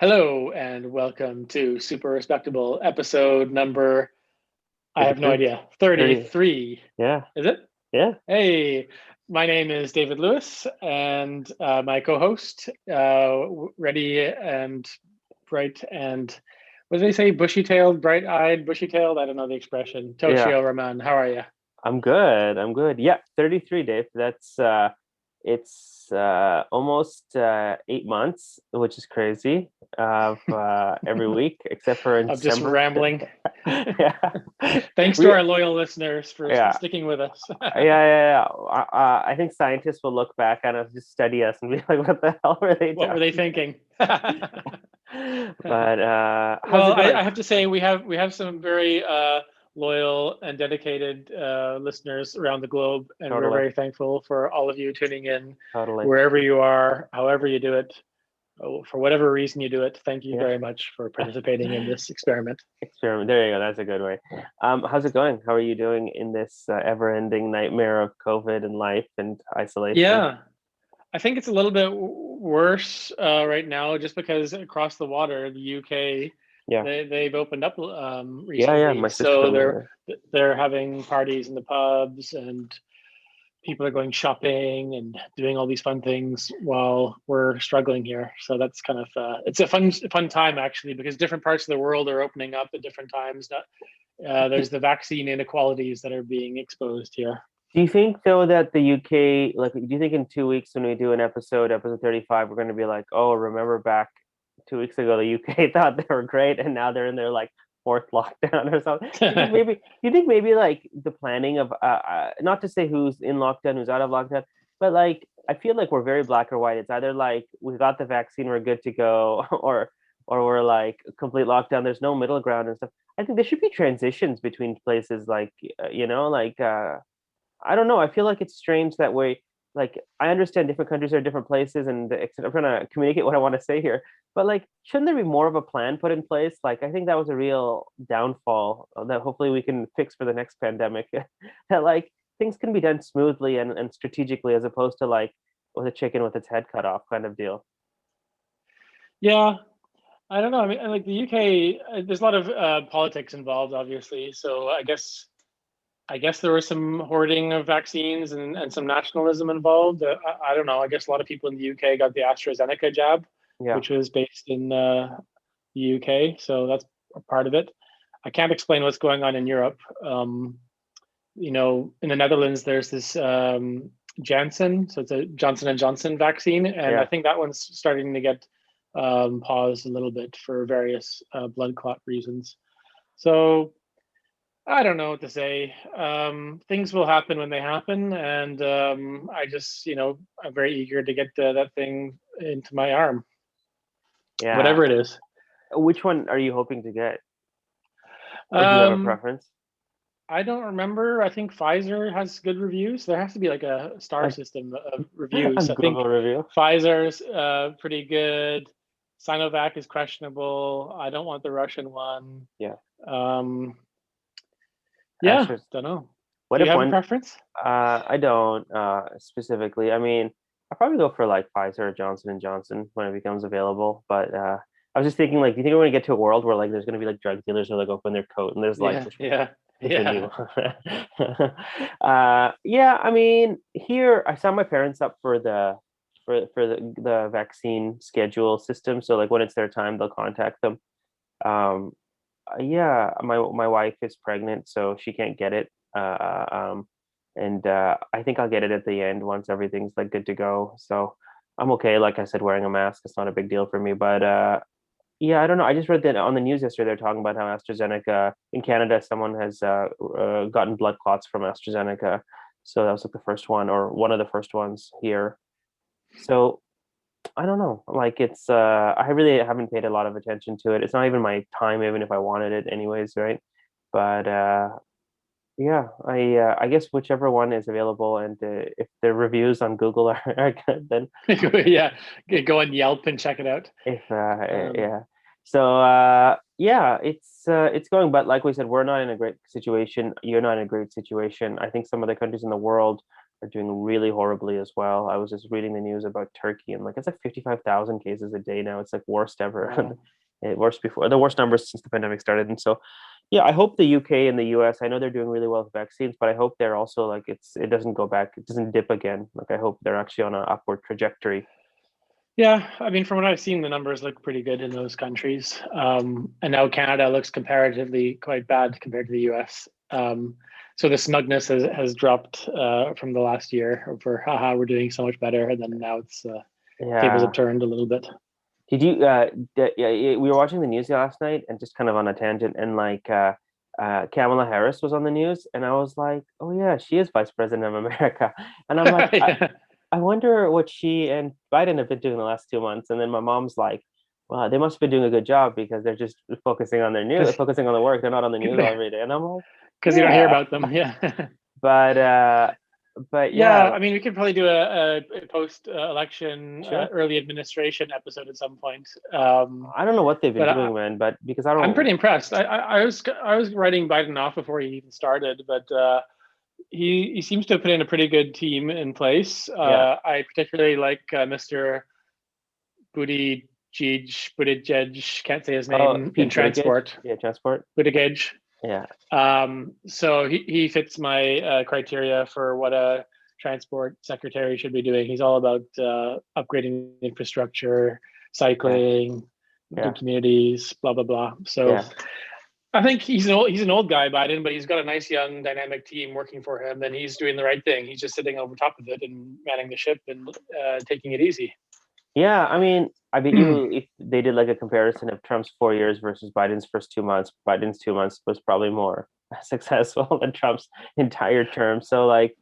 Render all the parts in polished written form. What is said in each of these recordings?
Hello and welcome to Super Respectable episode number, I have no 33? idea, 30. 33. Yeah. Is it? Yeah. Hey, my name is David Lewis and my co-host, ready and bright and what do they say? Bushy-tailed, bright-eyed, bushy-tailed? I don't know the expression. Yeah. Toshio Raman, how are you? I'm good. I'm good. Yeah. 33, Dave. It's almost 8 months, which is crazy, of every week, except for in I'm just December. rambling. Yeah. Thanks to We, our loyal listeners for yeah. sticking with us. Yeah. I think scientists will look back at us, just study us and be like, what the hell were they What were they doing? thinking? But how's Well, it going? I have to say we have some very loyal and dedicated listeners around the globe, and we're Totally. very thankful for all of you tuning in, Totally. wherever you are, however you do it, for whatever reason you do it. Thank you Yeah. very much for participating in this experiment. Experiment. There you go. That's a good way. How's it going? How are you doing in this ever-ending nightmare of COVID and life and isolation? Yeah, I think it's a little bit worse right now, just because across the water, the UK, Yeah. they've opened up Yeah. recently, My sister so told me. they're having parties in the pubs, and people are going shopping and doing all these fun things while we're struggling here. So that's kind of it's a fun time actually, because different parts of the world are opening up at different times. Do There's the vaccine inequalities that are being exposed here. do you think though that the UK, like, do you think in 2 weeks when we do an episode 35, we're going to be like, oh, remember back 2 weeks ago, the UK thought they were great, and now they're in their like fourth lockdown or something? Do you think maybe like the planning of not to say who's in lockdown, who's out of lockdown, but like I feel like we're very black or white. It's either like we got the vaccine, we're good to go, or we're like complete lockdown. There's no middle ground and stuff. I think there should be transitions between places, like I don't know. I feel like it's strange that way. Like, I understand different countries are different places, and I'm trying to communicate what I want to say here. But like, shouldn't there be more of a plan put in place? Like, I think that was a real downfall that hopefully we can fix for the next pandemic. That like things can be done smoothly and strategically, as opposed to like with a chicken with its head cut off kind of deal. Yeah, I don't know. I mean, like the UK, there's a lot of politics involved, obviously. So I guess there was some hoarding of vaccines and some nationalism involved. I don't know. I guess a lot of people in the UK got the AstraZeneca jab, Yeah, which was based in the UK. So that's a part of it. I can't explain what's going on in Europe. In the Netherlands, there's this Janssen, so it's a Johnson and Johnson vaccine, and I yeah. think that one's starting to get paused a little bit for various blood clot reasons. So I don't know what to say. Things will happen when they happen, and I'm very eager to get that thing into my arm, Yeah. whatever it is. Which one are you hoping to get, or do you have a Um, preference? I don't remember. I think Pfizer has good reviews. There has to be like a star A, system of a reviews. I think Google review? Pfizer's pretty good. Sinovac is questionable. I don't want the Russian one. Yeah. Um, yeah, Asterisk. don't know. What Do you if have a one preference? I don't specifically. I mean, I'll probably go for like Pfizer or Johnson and Johnson when it becomes available. But I was just thinking, like, do you think we're gonna get to a world where like there's gonna be like drug dealers who like open their coat and there's like Yeah, yeah, just a new yeah. one? Yeah, I mean, here I signed my parents up for the vaccine schedule system. So like when it's their time, they'll contact them. Um, yeah, my wife is pregnant, so she can't get it. And I think I'll get it at the end once everything's like good to go. So I'm okay. Like I said, wearing a mask, it's not a big deal for me. But yeah, I don't know. I just read that on the news yesterday. They're talking about how AstraZeneca in Canada, someone has gotten blood clots from AstraZeneca. So that was like the first one, or one of the first ones here. So I don't know. Like it's I really haven't paid a lot of attention to it. It's not even my time, even if I wanted it anyways, right? But yeah, I guess whichever one is available, and if the reviews on Google are good, then Yeah, go on Yelp and check it out. if Um, yeah. So yeah, it's going, but like we said, we're not in a great situation. You're not in a great situation. I think some of the countries in the world are doing really horribly as well. I was just reading the news about Turkey, and like it's like 55,000 cases a day now. It's like worst ever. Wow. Worst before the worst numbers since the pandemic started. And so, yeah, I hope the UK and the US, I know they're doing really well with vaccines, but I hope they're also like it doesn't go back, it doesn't dip again. Like I hope they're actually on an upward trajectory. Yeah, I mean, from what I've seen, the numbers look pretty good in those countries. And now Canada looks comparatively quite bad compared to the US. So the smugness has dropped from the last year over haha, we're doing so much better. And then now it's tables have Yeah. turned a little bit. Did you yeah, we were watching the news last night and just kind of on a tangent, and like Kamala Harris was on the news, and I was like, oh yeah, she is vice president of America. And I'm like, Yeah. I wonder what she and Biden have been doing the last 2 months. And then my mom's like, well, they must have been doing a good job because they're just focusing on their news, Because focusing on the work. They're not on the news every day. And I'm like, you don't hear yeah. about them. Yeah. But but Yeah, yeah, I mean, we could probably do a post election sure. early administration episode at some point. I don't know what they've been But doing, man, but because I I'm don't, pretty impressed. I was writing Biden off before he even started, but he seems to have put in a pretty good team in place. yeah. I particularly like Mr. Buttigieg, can't say his Oh, name, in Pete Buttigieg. transport. Yeah, transport. Buttigieg. Yeah. So he fits my criteria for what a transport secretary should be doing. He's all about upgrading infrastructure, Yeah. cycling, Yeah. good communities, blah blah blah. So Yeah. I think he's an old guy, Biden, but he's got a nice young dynamic team working for him, and he's doing the right thing. He's just sitting over top of it and manning the ship and taking it easy. Yeah, I mean, I bet you if they did like a comparison of Trump's 4 years versus Biden's first 2 months, Biden's 2 months was probably more successful than Trump's entire term. So like,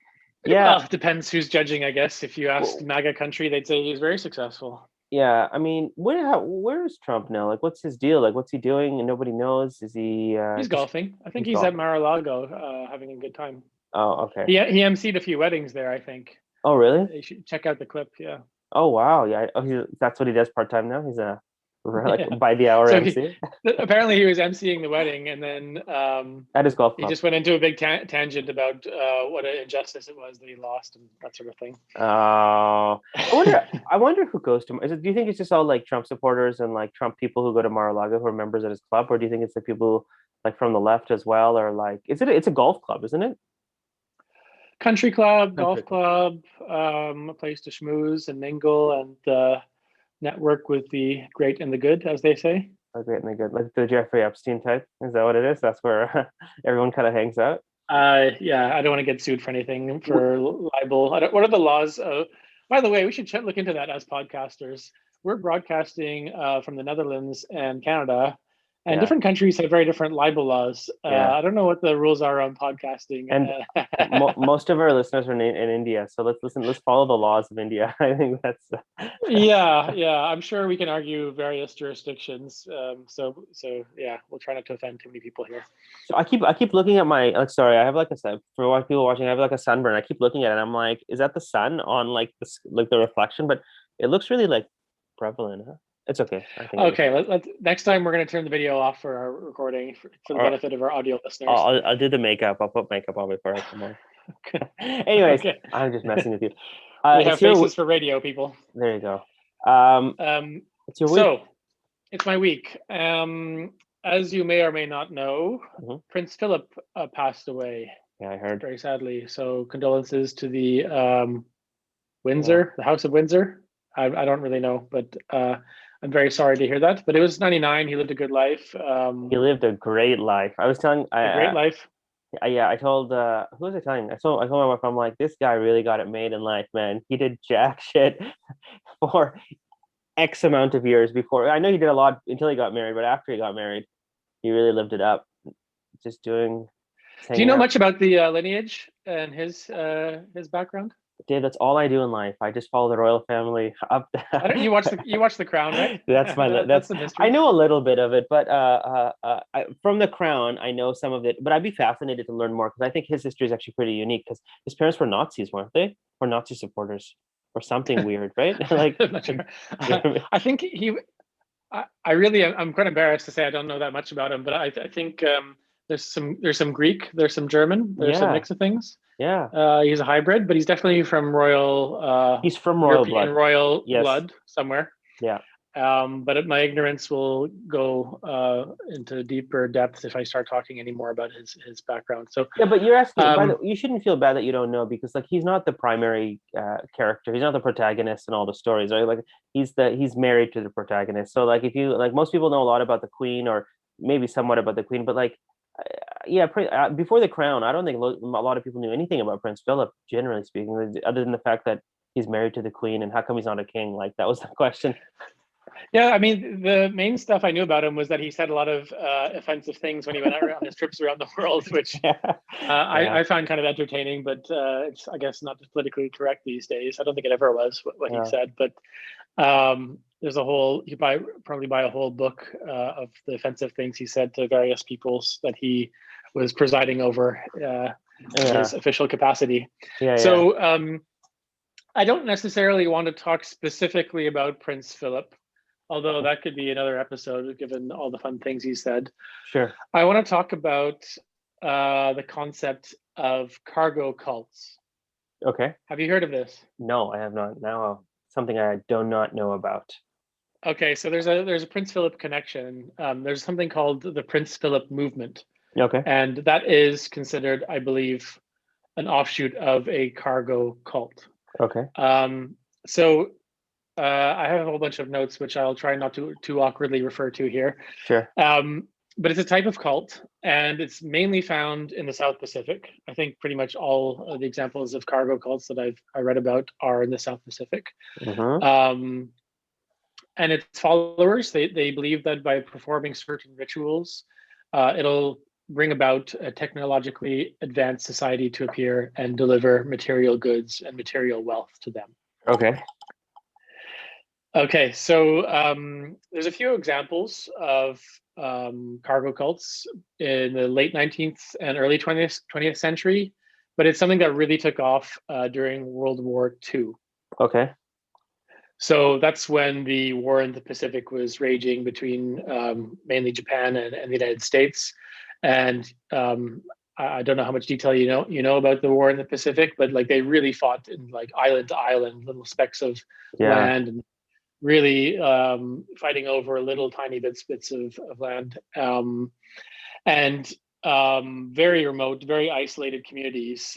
yeah, Well, it depends who's judging, I guess. If you asked w- MAGA country, they'd say he's very successful. yeah. I mean, where is Trump now? Like, what's his deal? Like, what's he doing? And nobody knows. Is he He's just golfing. I think he's he's at golfing? Mar-a-Lago having a good time. Oh, okay. He emceed a few weddings there, I think. Oh, really? You should check out the clip. Yeah. Oh, wow. Yeah. Oh, that's what he does part time now. He's a like Yeah. by the hour So MC apparently he was emceeing the wedding, and then at his golf he club. just went into a big tangent about what an injustice it was that he lost and that sort of thing. Oh, I wonder. I wonder who goes to. Do you think it's just all like Trump supporters and like Trump people who go to Mar-a-Lago who are members at his club, or do you think it's the people like from the left as well, or like is it? It's a golf club, isn't it? Country club, Country golf club. club, a place to schmooze and mingle and network with the great and the good, as they say. Oh, great and the good, like the Jeffrey Epstein type. Is that what it is? That's where everyone kind of hangs out. Yeah, I don't want to get sued for anything for libel. What are the laws? By the way, we should look into that as podcasters. We're broadcasting from the Netherlands and Canada, and Yeah, different countries have very different libel laws. yeah. I don't know what the rules are on podcasting. And most of our listeners are in India, so let's listen. Let's follow the laws of India. I think that's. Yeah, I'm sure we can argue various jurisdictions. So yeah, we'll try not to offend too many people here. So I keep looking at my like sorry, I have like a for what people watching, I have like a sunburn. I keep looking at it. I'm like, is that the sun on like this like the reflection? But it looks really like prevalent. Huh? It's okay. I think it'll be Okay, let's next time we're going to turn the video off for our recording for the fine. benefit of our audio listeners. I'll do the makeup. I'll put makeup on before I come on. Anyways, Okay, I'm just messing with you. we have It's your faces for radio people. there you go. Um, it's your week. So it's my week. As you may or may not know, Prince Philip passed away Yeah, I heard. very sadly. So condolences to the Windsor, the House of Windsor. I don't really know, but I'm very sorry to hear that. But it was 99. He lived a good life. He lived a great life. I was telling, A great life. yeah, I told who was I telling? I told my wife, I'm like, this guy really got it made in life, man. He did jack shit for X amount of years before. I know he did a lot until he got married, but after he got married, he really lived it up. Just doing. Do you know much about the lineage and his background? Dave, that's all I do in life. I just follow the royal family up. You watch the Crown, right? That's that's the mystery. I know a little bit of it, but from the Crown, I know some of it. But I'd be fascinated to learn more because I think his history is actually pretty unique. Because his parents were Nazis, weren't they? Or Nazi supporters, or something weird, right? Like, I'm not sure. I think I really I'm quite embarrassed to say I don't know that much about him, but I think there's some Greek, there's some German, there's some mix of things. Yeah. He's a hybrid, but he's definitely from royal, He's from royal European blood. royal Yes. blood somewhere. Yeah. But my ignorance will go into deeper depth if I start talking any more about his background. So, Yeah, but you're asking. By the, um, you shouldn't feel bad that you don't know because like he's not the primary character. He's not the protagonist in all the stories, right? Like he's married to the protagonist. So like if you like most people know a lot about the queen or maybe somewhat about the queen, but like yeah, before the crown, I don't think a lot of people knew anything about Prince Philip, generally speaking, other than the fact that he's married to the queen and how come he's not a king? Like that was the question. yeah, I mean, the main stuff I knew about him was that he said a lot of offensive things when he went out on his trips around the world, which Yeah. Yeah. I found kind of entertaining, but it's, I guess, not politically correct these days. I don't think it ever was what he Yeah. said, but there's a whole, probably buy a whole book of the offensive things he said to various peoples that he was presiding over in Yeah. his official capacity. Yeah. Yeah. So I don't necessarily want to talk specifically about Prince Philip, although that could be another episode given all the fun things he said. Sure. I want to talk about the concept of cargo cults. Okay. Have you heard of this? No, I have not. Now something I do not know about. Okay, so there's a Prince Philip connection. There's something called the Prince Philip movement, Okay. and that is considered, I believe, an offshoot of a cargo cult. Okay. So I have a whole bunch of notes, which I'll try not to too awkwardly refer to here. Sure. But it's a type of cult, and it's mainly found in the South Pacific. I think pretty much all of the examples of cargo cults that I read about are in the South Pacific. Mm-hmm. And its followers, they believe that by performing certain rituals, it'll bring about a technologically advanced society to appear and deliver material goods and material wealth to them. Okay. Okay, so there's a few examples of cargo cults in the late 19th and early 20th century, but it's something that really took off during World War II. Okay. So that's when the war in the Pacific was raging between mainly Japan and the United States. And I don't know how much detail you know about the war in the Pacific, but like they really fought in like island to island, little specks of land, and really fighting over little tiny bits of land, and very remote, very isolated communities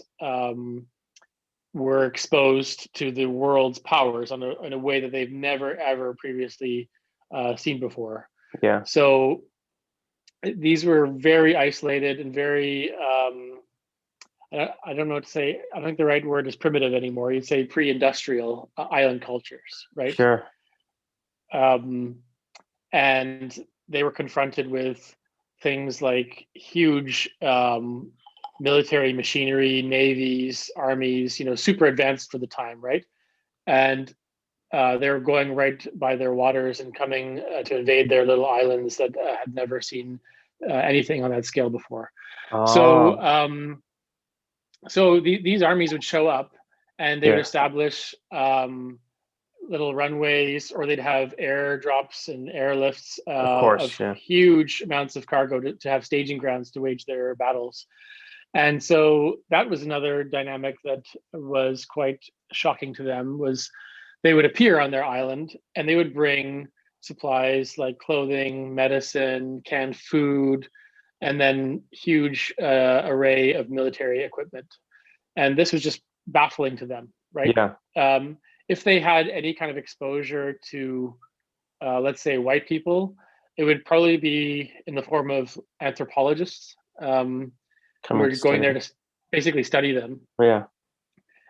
were exposed to the world's powers in a way that they've never ever previously seen before. Yeah. So these were very isolated and very I don't know what to say. I don't think the right word is primitive anymore. You'd say pre-industrial island cultures, right? Sure. And they were confronted with things like huge military machinery, navies, armies, super advanced for the time, right? And they were going right by their waters and coming to invade their little islands that had never seen anything on that scale before. Oh. So these armies would show up and they would establish little runways, or they'd have airdrops and airlifts of huge amounts of cargo to have staging grounds to wage their battles. And so that was another dynamic that was quite shocking to them, was they would appear on their island and they would bring supplies like clothing, medicine, canned food, and then huge array of military equipment. And this was just baffling to them, right? Yeah. If they had any kind of exposure to, let's say, white people, it would probably be in the form of anthropologists who were going there to basically study them. Yeah.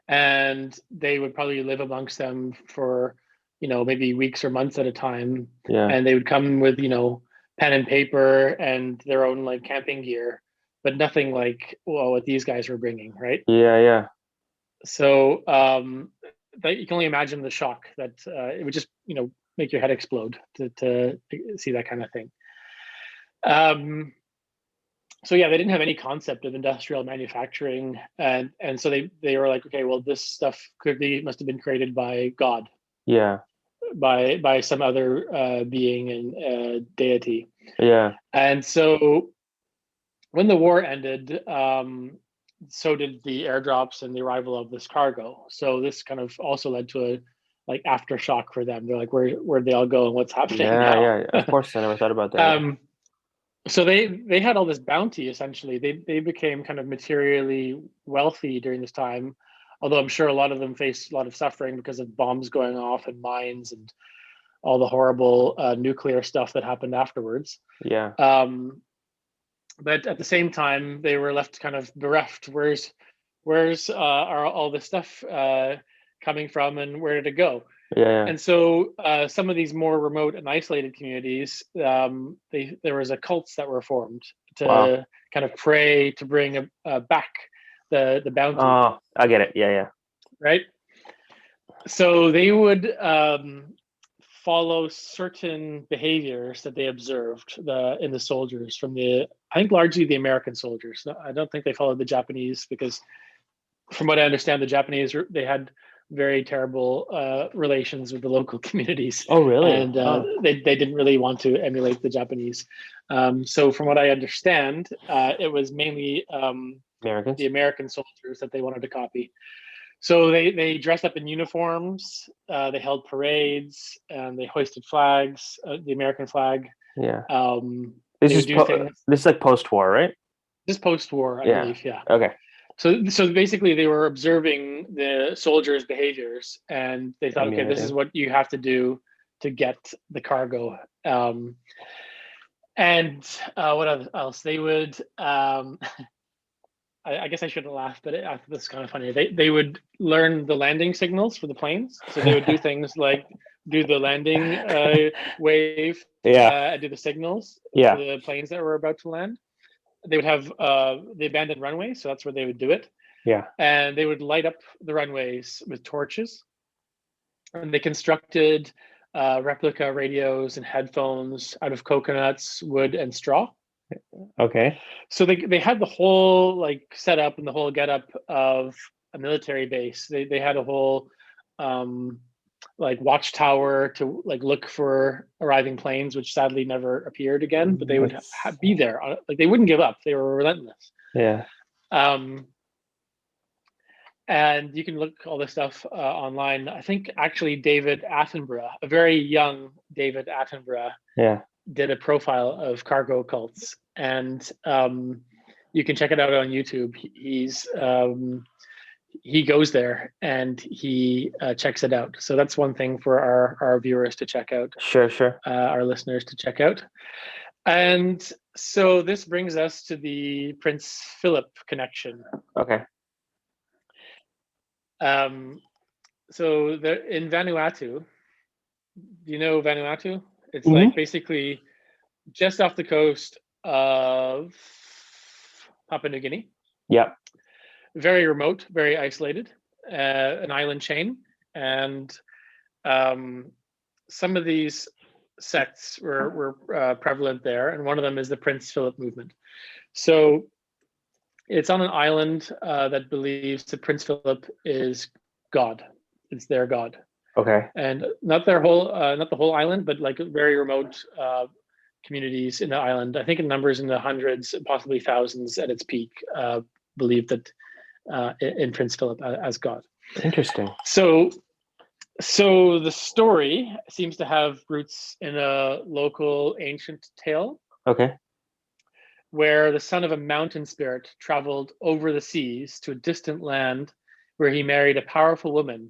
And they would probably live amongst them for, maybe weeks or months at a time. Yeah. And they would come with, pen and paper and their own like camping gear, but nothing like what these guys were bringing, right? Yeah. Yeah. So that you can only imagine the shock that it would just make your head explode to see that kind of thing. So yeah, they didn't have any concept of industrial manufacturing, and so they were like, okay, well, this stuff must have been created by God. Yeah. By some other being and deity. Yeah. And so when the war ended, so did the airdrops and the arrival of this cargo. So this kind of also led to a like aftershock for them. They're like, where'd they all go and what's happening Yeah, now? yeah. Of course, I never thought about that. Yeah. So they had all this bounty essentially. They became kind of materially wealthy during this time, although I'm sure a lot of them faced a lot of suffering because of bombs going off and mines and all the horrible nuclear stuff that happened afterwards. Yeah. But at the same time, they were left kind of bereft. Where's are all this stuff coming from, and where did it go? Yeah. And so some of these more remote and isolated communities, there was cults that were formed to kind of pray to bring back the bounty. Oh, I get it. Yeah. Right. So they would follow certain behaviors that they observed in the soldiers from I think largely the American soldiers. I don't think they followed the Japanese because, from what I understand, the Japanese they had very terrible relations with the local communities. Oh, really? And they didn't really want to emulate the Japanese. So from what I understand, it was mainly Americans? the American soldiers that they wanted to copy. So they dressed up in uniforms, they held parades, and they hoisted flags, the American flag. Yeah. This is like post-war, right? This post-war, I believe, yeah. Okay. So basically, they were observing the soldiers' behaviors, and they thought, okay, this is what you have to do to get the cargo. And what else? They would. I guess I shouldn't laugh, but this is kind of funny. They would learn the landing signals for the planes, so they would do things like do the landing wave, do the signals for the planes that were about to land. They would have the abandoned runway, so that's where they would do it. Yeah, and they would light up the runways with torches, and they constructed replica radios and headphones out of coconuts, wood, and straw. Okay. So they had the whole like setup and the whole getup of a military base. They had a whole like watchtower to like look for arriving planes, which sadly never appeared again. But they would be there. Like they wouldn't give up. They were relentless. Yeah. And you can look all this stuff online. I think actually David Attenborough, a very young David Attenborough, did a profile of cargo cults, and you can check it out on YouTube. He goes there and he checks it out. So that's one thing for our viewers to check out. Sure. Our listeners to check out. And so this brings us to the Prince Philip connection. Okay. So in Vanuatu, do you know Vanuatu? It's like basically just off the coast of Papua New Guinea. Yeah. Very remote, very isolated, an island chain. And some of these sects were prevalent there. And one of them is the Prince Philip movement. So it's on an island that believes that Prince Philip is God. It's their God. Okay. And not the whole island, but like very remote communities in the island. I think in numbers in the hundreds, possibly thousands at its peak, believe that in Prince Philip as God. Interesting. So the story seems to have roots in a local ancient tale. Okay. Where the son of a mountain spirit traveled over the seas to a distant land where he married a powerful woman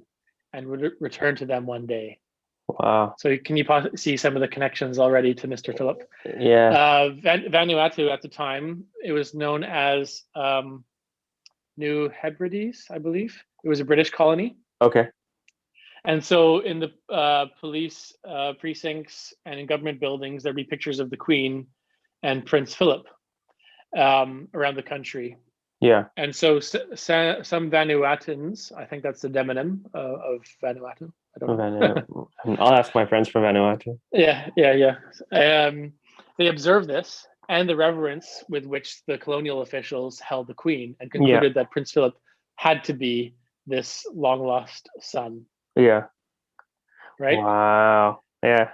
and would return to them one day. Wow. So can you see some of the connections already to Mr. Philip? Yeah. Vanuatu at the time, it was known as New Hebrides, I believe. It was a British colony. Okay. And so in the police precincts and in government buildings, there'd be pictures of the Queen and Prince Philip around the country. Yeah. And so some Vanuatuans, I think that's the demonym of Vanuatu. I don't know. I'll ask my friends from Vanuatu. Yeah. They observed this and the reverence with which the colonial officials held the Queen and concluded that Prince Philip had to be this long-lost son. Yeah. Right? Wow. Yeah.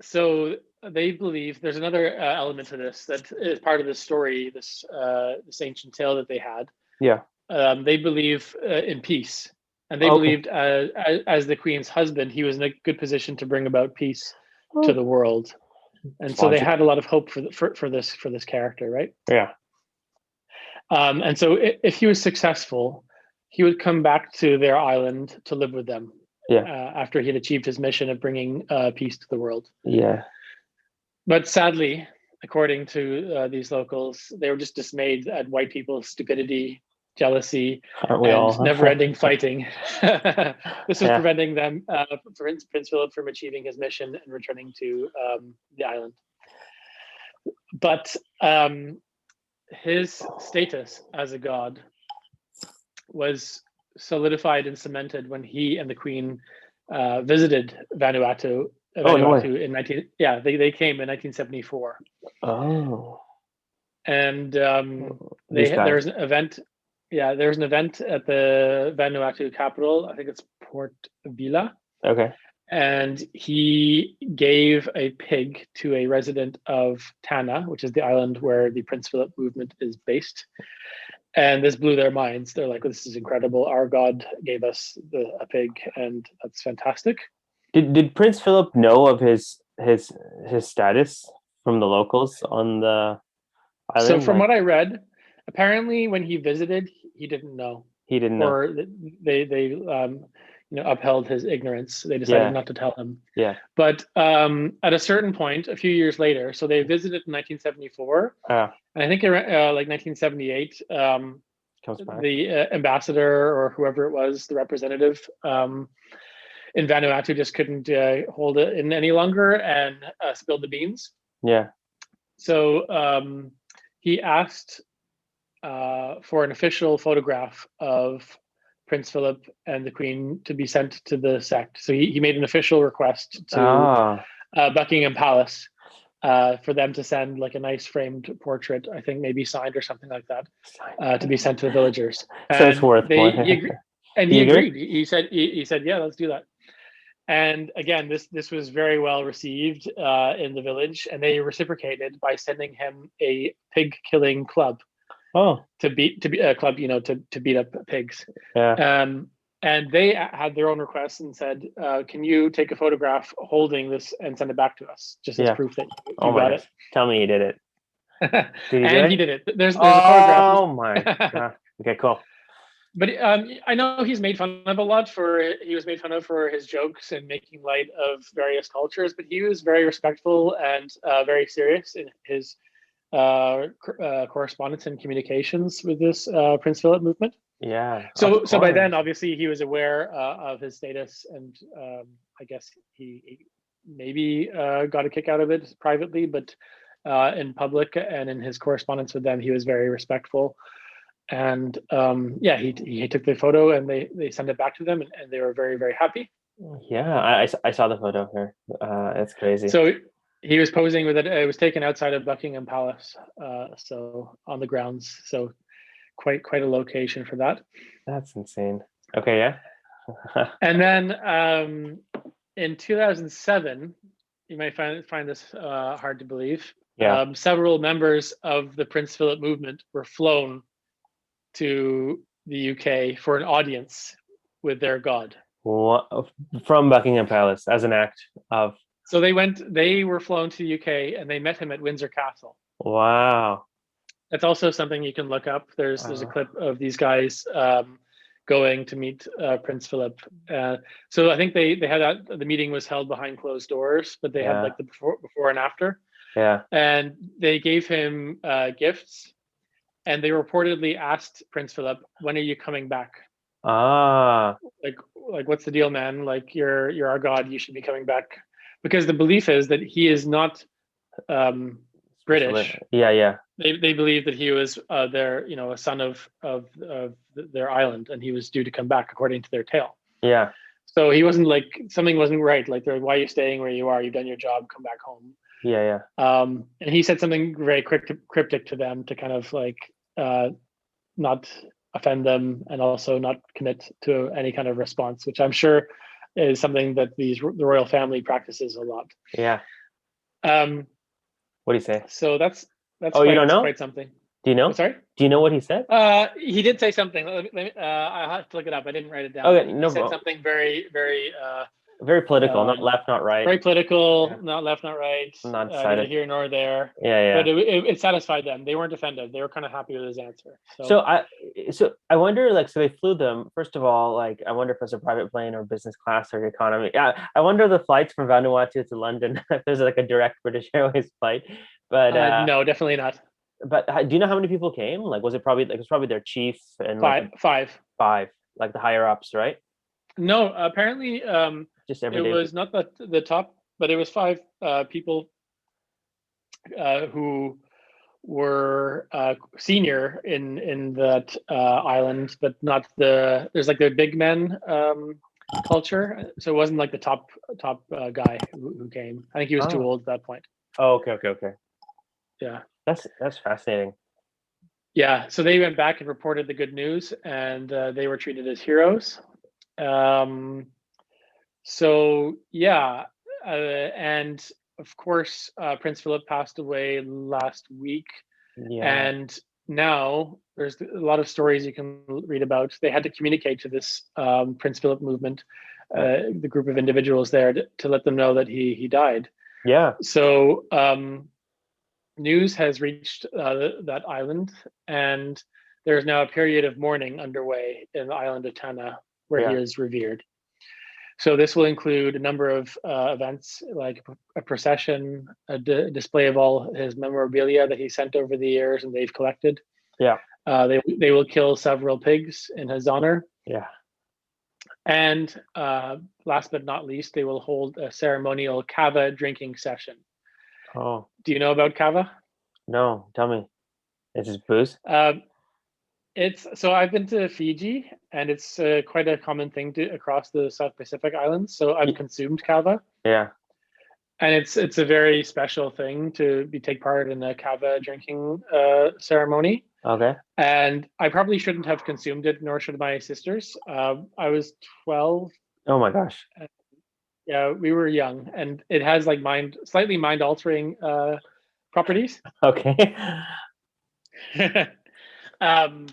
So they believe there's another element to this that is part of this story, this ancient tale that they had. Yeah. They believe in peace, and they Okay. believed as the queen's husband, he was in a good position to bring about peace to Oh, the world, and it's so they logic. had a lot of hope for this character, right? Yeah. And so if he was successful, he would come back to their island to live with them Yeah. after he had achieved his mission of bringing peace to the world. Yeah. But sadly, according to these locals, they were just dismayed at white people's stupidity, jealousy, Aren't we and all? never-ending fighting. This was Yeah. preventing them, Prince Philip, from achieving his mission and returning to the island. But his status as a god was solidified and cemented when he and the Queen visited Vanuatu. Oh, no way. In 19 yeah they came in 1974, Oh, and these there guys. was an event. Yeah, there was an event at the Vanuatu capital. I think it's Port Vila, Okay. and he gave a pig to a resident of Tana, which is the island where the Prince Philip movement is based. And this blew their minds. They're like, "This is incredible. Our God gave us a pig, and that's fantastic." Did Prince Philip know of his status from the locals on the So, island? from Like what I read, apparently when he visited, he didn't know, he didn't know. or they upheld his ignorance. They decided Yeah. not to tell him. Yeah. But at a certain point, a few years later, so they visited in 1974, Ah, and I think like 1978, comes back. the ambassador or whoever it was, the representative in Vanuatu, just couldn't hold it in any longer and spilled the beans. Yeah. So he asked for an official photograph of Prince Philip and the Queen to be sent to the sect. So he made an official request to Ah. Buckingham Palace for them to send like a nice framed portrait, I think maybe signed or something like that, to be sent to the villagers. So it's And worth more. he He agreed? agreed. He said, "Yeah, let's do that." And again, this was very well received in the village, and they reciprocated by sending him a pig killing club Oh, to beat a club, to beat up pigs. yeah. And they had their own requests and said, "Can you take a photograph holding this and send it back to us, just as Yeah. proof that Oh you my got gosh. Tell me he did it. it?" Did he do And it? he did it. There's a photograph. Oh my god. Okay, cool. But I know he's made fun of a lot he was made fun of for his jokes and making light of various cultures, but he was very respectful and very serious in his correspondence and communications with this Prince Philip movement. Yeah, of So by then, course. obviously, he was aware of his status, and I guess he maybe got a kick out of it privately, but in public and in his correspondence with them, he was very respectful. And yeah, he took the photo and they sent it back to them, and they were very, very happy. Yeah, I saw the photo here. It's crazy. So he was posing with it. It was taken outside of Buckingham Palace, so on the grounds. So quite a location for that. That's insane. Okay, yeah. And then in 2007, you might find this hard to believe. Yeah. Several members of the Prince Philip movement were flown to the UK for an audience with their god. What, from Buckingham Palace as an act of. So they were flown to the UK and they met him at Windsor Castle. Wow. That's also something you can look up. There's a clip of these guys going to meet Prince Philip. So I think they had the meeting was held behind closed doors, but they had like the before and after. Yeah. And they gave him gifts, and they reportedly asked Prince Philip, "When are you coming back? Ah. Like what's the deal, man? Like you're our god. You should be coming back." Because the belief is that he is not British. Yeah. They believe that he was a son of their island, and he was due to come back according to their tale. Yeah. So he wasn't like, something wasn't right. Like, they're, "Why are you staying where you are? You've done your job. Come back home." Yeah. And he said something very cryptic to them to kind of like not offend them and also not commit to any kind of response, which I'm sure is something that the royal family practices a lot. Yeah. Um, What do you say? so that's Oh, you don't know? quite something. Do you Oh, know? sorry. Do you know what he said? He did say something. I have to look it up. I didn't write it down. Okay, He said no, something very, very, very political, not um, left, not right. very political. Yeah, Not left, not right. not Neither decided. here nor there. Yeah, But yeah. it satisfied them. They weren't offended. They were kind of happy with his answer. So So I wonder, like, so they flew them. First of all, like, I wonder if it's a private plane or business class or economy. Yeah, I wonder the flights from Vanuatu to London if there's like a direct British Airways flight. But no, definitely not. do you know how many people came? Like, was it probably like it was probably their chief and like Five. five, like the higher ups, right? No, apparently, Just it everyday was people. not the top, but it was five people who were senior in that island, but not there's like the big men culture. So it wasn't like the top guy who came. I think he was too Oh, old at that point. oh, okay, okay, okay. Yeah. That's fascinating. Yeah. So they went back and reported the good news, and they were treated as heroes. Um, so yeah, and of course, Prince Philip passed away last week. Yeah, And now there's a lot of stories you can read about. They had to communicate to this Prince Philip movement, yeah, the group of individuals there, to let them know that he died. yeah, So news has reached that island, and there's now a period of mourning underway in the island of Tanna, where he yeah. is revered. So this will include a number of events like a procession, display of all his memorabilia that he sent over the years and they've collected. Yeah, They will kill several pigs in his honor. yeah. And last but not least, they will hold a ceremonial kava drinking session. Oh, Do you know about kava? no, tell me. Is this booze? Uh, it's so I've been to Fiji, and it's quite a common thing across the South Pacific Islands. So I've consumed kava, Yeah. and it's a very special thing to take part in a kava drinking ceremony. Okay. And I probably shouldn't have consumed it, nor should my sisters. I was 12. Oh my gosh. Yeah, we were young, and it has like slightly mind altering properties. Okay. um,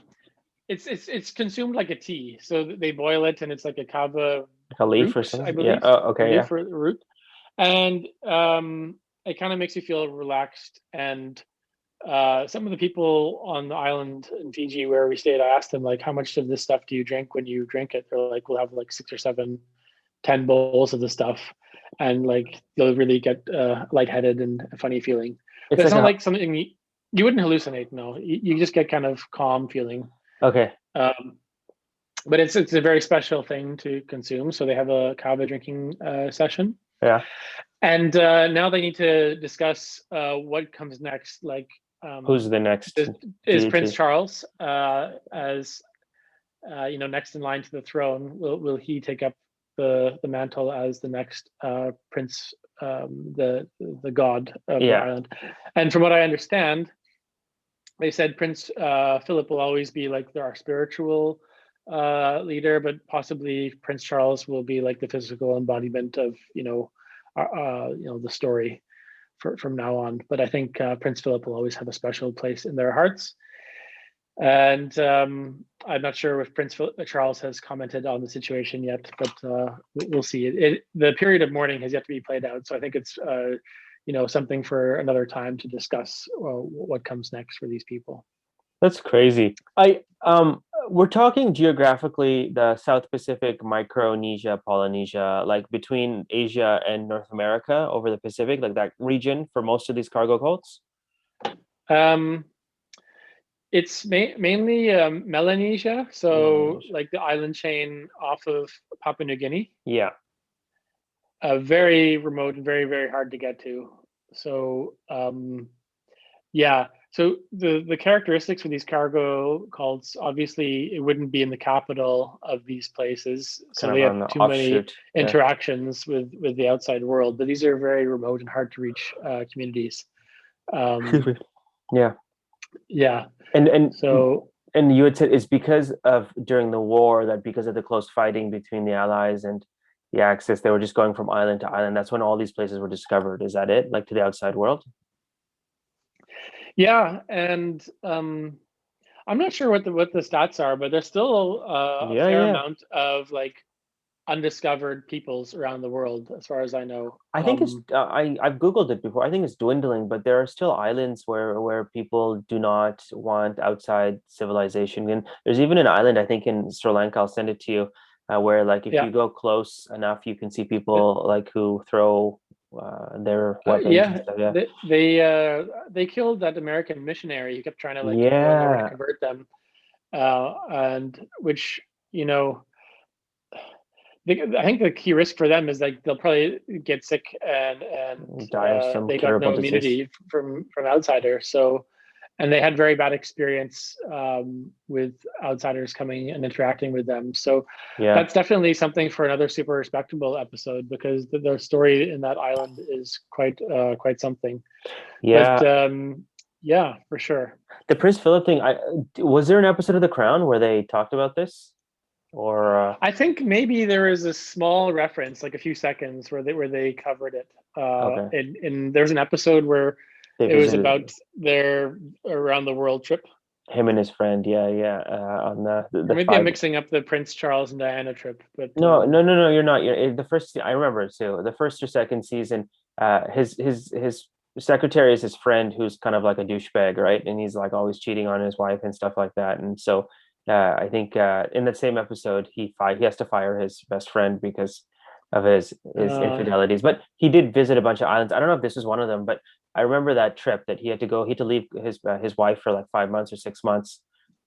it's consumed like a tea, so they boil it, and it's like a kava Like a leaf or root, I something? Yeah. believe, Oh, okay. Yeah. leaf or root, and it kind of makes you feel relaxed. And some of the people on the island in Fiji where we stayed, I asked them like, how much of this stuff do you drink when you drink it? They're like, we'll have like 6 or 7, 10 bowls of the stuff, and like you'll really get lightheaded and a funny feeling. It's But it's like not a like something you wouldn't hallucinate. No, you just get kind of calm feeling. okay. Um, but it's a very special thing to consume. So they have a kava drinking session, Yeah. and now they need to discuss what comes next. Like, Who's the next is Prince deity? Charles as next in line to the throne? Will he take up the mantle as the next prince, the god of the Yeah. island? And from what I understand, they said Prince Philip will always be like our spiritual leader, but possibly Prince Charles will be like the physical embodiment of the story from now on. But I think Prince Philip will always have a special place in their hearts. And I'm not sure if Charles has commented on the situation yet, but we'll see. The period of mourning has yet to be played out, so I think it's something for another time to discuss what comes next for these people. That's crazy. We're talking geographically the South Pacific, Micronesia, Polynesia, like between Asia and North America over the Pacific, like that region for most of these cargo cults. Um, it's mainly Melanesia, so Melanesia. like the island chain off of Papua New Guinea. Yeah. Very remote and very, very hard to get to. So yeah, so the characteristics for these cargo cults, obviously it wouldn't be in the capital of these places, so Kind they of have on the too many offshoot. Yeah. interactions with the outside world. But these are very remote and hard to reach communities. Excuse Um, me. Yeah. yeah, And and so and you had said it's because of during the war that because of the close fighting between the Allies and the axis. They were just going from island to island. That's when all these places were discovered. Is that it? Like to the outside world? Yeah, and I'm not sure what the stats are, but there's still a Yeah, fair yeah. amount of like undiscovered peoples around the world, as far as I know. I think it's I've Googled it before. I think it's dwindling, but there are still islands where people do not want outside civilization. And there's even an island, I think, in Sri Lanka. I'll send it to you, where like if Yeah, you go close enough, you can see people like who throw their weapons and yeah. stuff. Yeah, They killed that American missionary who kept trying to like keep going over to yeah, convert them, and which you know I think the key risk for them is like they'll probably get sick and die of some they got curable no disease. immunity from outsiders. So, and they had very bad experience with outsiders coming and interacting with them. So Yeah, that's definitely something for another super respectable episode because the story in that island is quite something. But yeah. yeah, for sure. The Prince Philip thing. I was there an episode of The Crown where they talked about this, or I think maybe there is a small reference, like a few seconds, where they covered it. okay, And there's an episode where they it was visited about their around the world trip. him and his friend. Yeah, yeah. On Or the maybe I'm five. mixing up the Prince Charles and Diana trip, but No, no, no, no. You're not. The first. I remember it too. The first or second season. His secretary is his friend, who's kind of like a douchebag, right? And he's like always cheating on his wife and stuff like that. And so, I think in that same episode, he has to fire his best friend because of his uh, infidelities. But he did visit a bunch of islands. I don't know if this was one of them, but I remember that trip that he had to go. He had to leave his wife for like 5 months or 6 months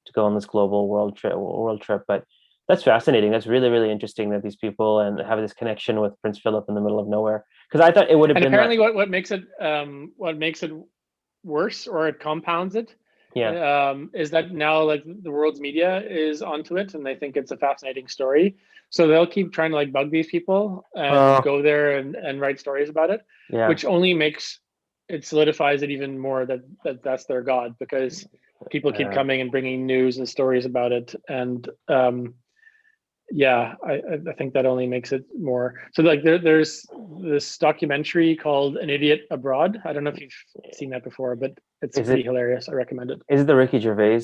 to go on this global world trip. World trip, but that's fascinating. That's really, really interesting that these people and have this connection with Prince Philip in the middle of nowhere. Because I thought it would have and been like, apparently, what makes it worse or it compounds it yeah, is that now like the world's media is onto it and they think it's a fascinating story. So they'll keep trying to like bug these people and oh, go there and write stories about it, yeah, which only makes it solidifies it even more that's their god because people keep uh, coming and bringing news and stories about it and yeah, I think that only makes it more so like there's this documentary called An Idiot Abroad. I don't know if you've seen that before, but it's is pretty it hilarious. I recommend it. is it the Ricky Gervais?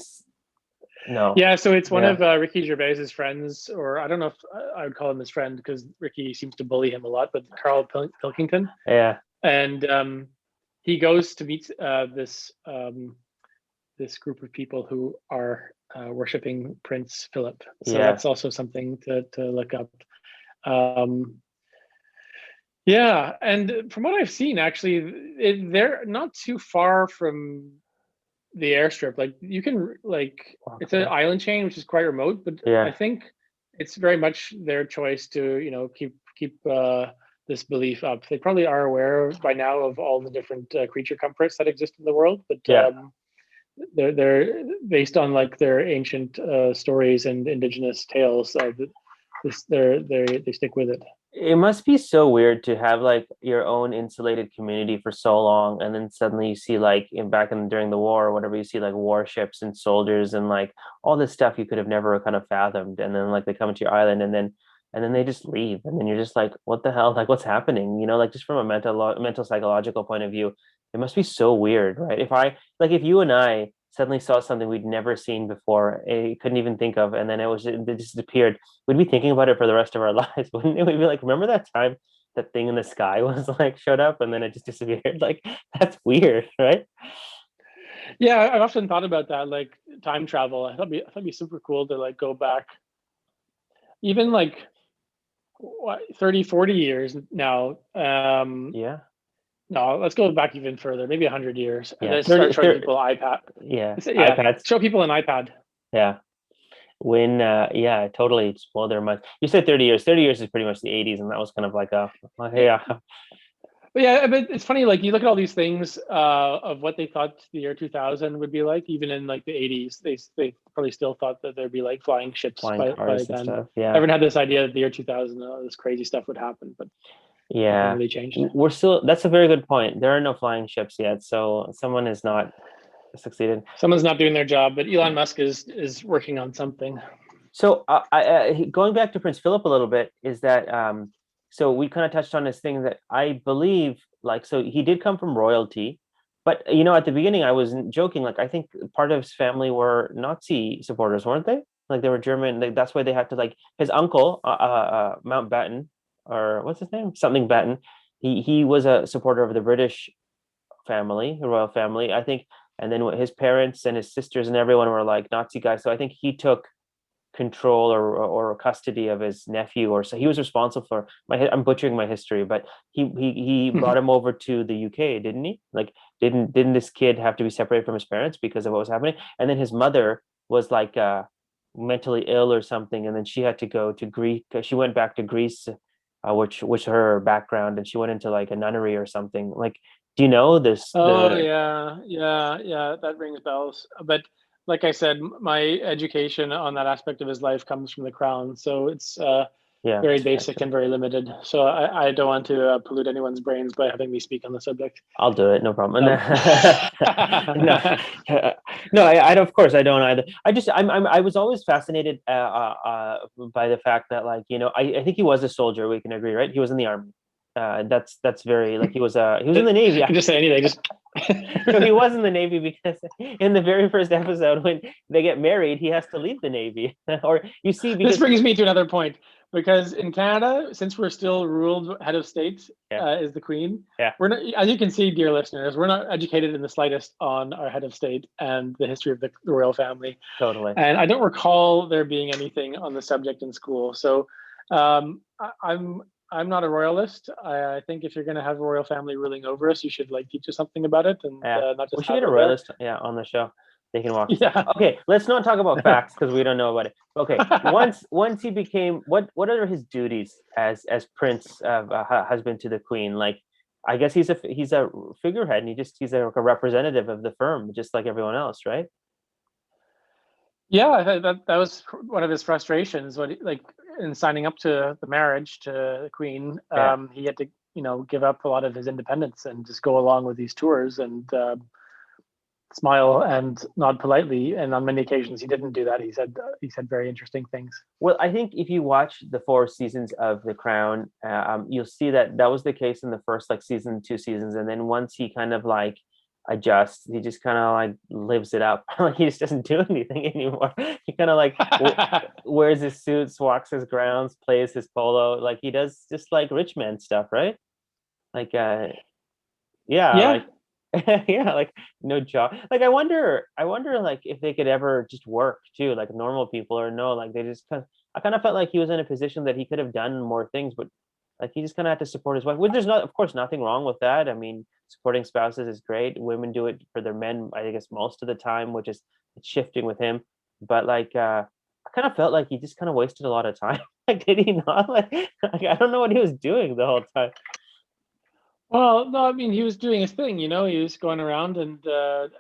No, Yeah, so it's one yeah, of Ricky Gervais's friends, or I don't know if I would call him his friend because Ricky seems to bully him a lot, but Carl Pilkington. yeah, And he goes to meet this group of people who are worshiping Prince Philip. So yeah. that's also something to look up. Um, yeah, and from what I've seen, actually, they're not too far from the airstrip. Like you can like it's an Okay, island chain which is quite remote, but I yeah, think it's very much their choice to keep this belief up. They probably are aware by now of all the different creature comforts that exist in the world, but yeah. they're based on like their ancient stories and indigenous tales. They stick with it. It must be so weird to have like your own insulated community for so long, and then suddenly you see like in back in during the war or whatever, you see like warships and soldiers and like all this stuff you could have never kind of fathomed, and then like they come to your island and then they just leave, and then you're just like, what the hell? Like what's happening? Like just from a mental psychological point of view, it must be so weird, right? If you and I suddenly saw something we'd never seen before, couldn't even think of, and then it just appeared, we'd be thinking about it for the rest of our lives, wouldn't it? We'd be like, remember that time that thing in the sky was like showed up and then it just disappeared? Like that's weird, right? Yeah, I've often thought about that, like time travel. I thought it'd be super cool to like go back, even like what, 30, 40 years now. Yeah, No, let's go back even further, maybe 100 years, and yeah, then 30, start showing 30 people iPad. yeah, Yeah, iPads. show people an iPad. Yeah, when yeah, totally explode their minds. You said 30 years. 30 years is pretty much the 80s, and that was kind of like a, yeah, But yeah, but it's funny. Like you look at all these things of what they thought the year 2000 would be like. Even in like the 80s, they probably still thought that there'd be like flying ships flying by cars and then. stuff. Yeah, Everyone had this idea that the year 2000, this crazy stuff would happen, but nothing yeah. really changed. We're still, that's a very good point. There are no flying ships yet, so someone has not succeeded. Someone's not doing their job, but Elon Musk is working on something. So going back to Prince Philip a little bit, is that so we kind of touched on this thing that I believe, like, so he did come from royalty, but at the beginning I was joking, like I think part of his family were Nazi supporters, weren't they? Like they were German, like that's why they had to, like his uncle, Mountbatten, or what's his name, something Batten. He was a supporter of the British family, the royal family, I think, and then his parents and his sisters and everyone were like Nazi guys. So I think he took control or custody of his nephew, or so he was responsible for I'm butchering my history, but he brought him over to the UK, didn't he? Like didn't this kid have to be separated from his parents because of what was happening? And then his mother was like mentally ill or something, and then she had to go to Greece. She went back to Greece, which her background, and she went into like a nunnery or something. Like, do you know this? Oh The yeah, yeah. That rings bells. But like I said, my education on that aspect of his life comes from the crown, so it's Yeah, very basic and very limited. So I don't want to pollute anyone's brains by having me speak on the subject. I'll do it, no problem. Um, No, no, I of course I don't either. I was always fascinated by the fact that, like, I think he was a soldier. We can agree, right? He was in the army. That's very, like, he was in the Navy. you can just say anything. Just So he was in the Navy because in the very first episode when they get married, he has to leave the Navy. Or you see, this because brings me to another point, because in Canada, since we're still ruled head of state yeah, is the Queen, yeah, we're not, as you can see, dear listeners, we're not educated in the slightest on our head of state and the history of the royal family. totally. And I don't recall there being anything on the subject in school. So I'm not a royalist. I think if you're going to have a royal family ruling over us, you should like teach us something about it and Yeah, not we just should have get a it there. royalist, yeah, on the show. They can walk us. Yeah. Okay, let's not talk about facts because we don't know about it. Okay, once he became, what are his duties as prince of husband to the queen? Like, I guess he's a figurehead, and he's a representative of the firm, just like everyone else, right? Yeah, I think that was one of his frustrations. Like in signing up to the marriage to the Queen, Yeah. he had to, give up a lot of his independence and just go along with these tours and smile and nod politely. And on many occasions, he didn't do that. He said very interesting things. Well, I think if you watch the 4 seasons of The Crown, you'll see that that was the case in the first, like, season, 2 seasons, and then once he kind of like adjusts, he just kind of like lives it up. Like he just doesn't do anything anymore. He kind of like wears his suits, walks his grounds, plays his polo, like he does just like rich man stuff, right? Like, yeah, Yeah. like yeah, like no job. Like I wonder like if they could ever just work too, like normal people, or no, like they just kind of, I kind of felt like he was in a position that he could have done more things, but like he just kind of had to support his wife, which there's not, of course, nothing wrong with that. I mean, supporting spouses is great. Women do it for their men, I guess, most of the time, which is, it's shifting with him. But like I kind of felt like he just kind of wasted a lot of time. Like, did he not? Like I don't know what he was doing the whole time. Well, no, I mean, he was doing his thing, he was going around and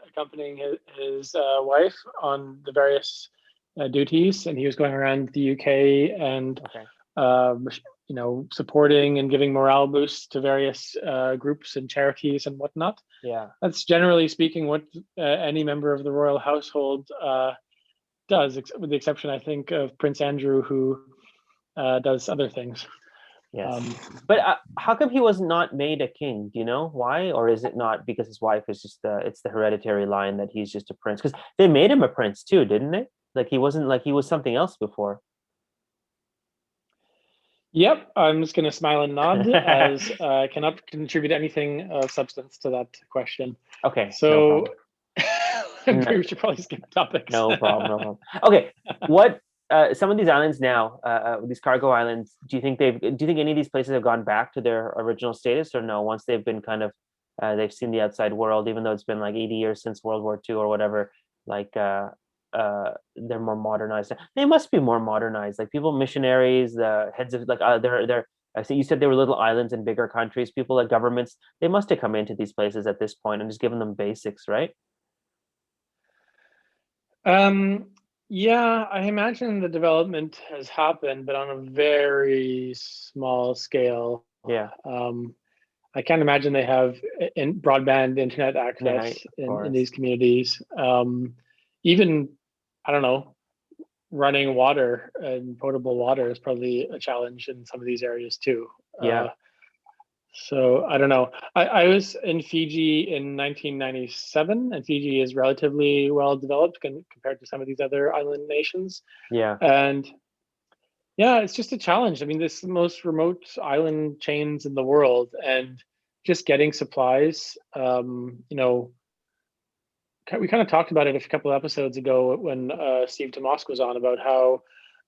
accompanying his wife on the various duties, and he was going around the UK and, Okay. um, supporting and giving morale boosts to various groups and charities and whatnot. Yeah. That's generally speaking what any member of the royal household does, with the exception, I think, of Prince Andrew, who does other things. Yes. Um, But how come he was not made a king? Do you know why? Or is it not because his wife is just it's the hereditary line that he's just a prince? Because they made him a prince too, didn't they? Like he wasn't, like he was something else before. Yep, I'm just going to smile and nod as I cannot contribute anything of substance to that question. Okay, no So problem. No, we should probably skip topics. no problem, no problem. Okay, what some of these islands now, these cargo islands, do you think any of these places have gone back to their original status, or no? Once they've been kind of they've seen the outside world, even though it's been like 80 years since World War II or whatever, like they're more modernized. They must be more modernized. Like people, missionaries, the heads of, like they're. I see you said they were little islands in bigger countries. People at governments, they must have come into these places at this point and just given them basics, right? Um, yeah, I imagine the development has happened, but on a very small scale. Yeah, Um, I can't imagine they have broadband internet yeah, access of in course. these communities. Even, I don't know, running water and potable water is probably a challenge in some of these areas too. Yeah. So I don't know. I was in Fiji in 1997, and Fiji is relatively well developed compared to some of these other island nations. Yeah. And yeah, it's just a challenge. I mean, this is the most remote island chains in the world, and just getting supplies. We kind of talked about it a couple of episodes ago when Steve Tomask was on about how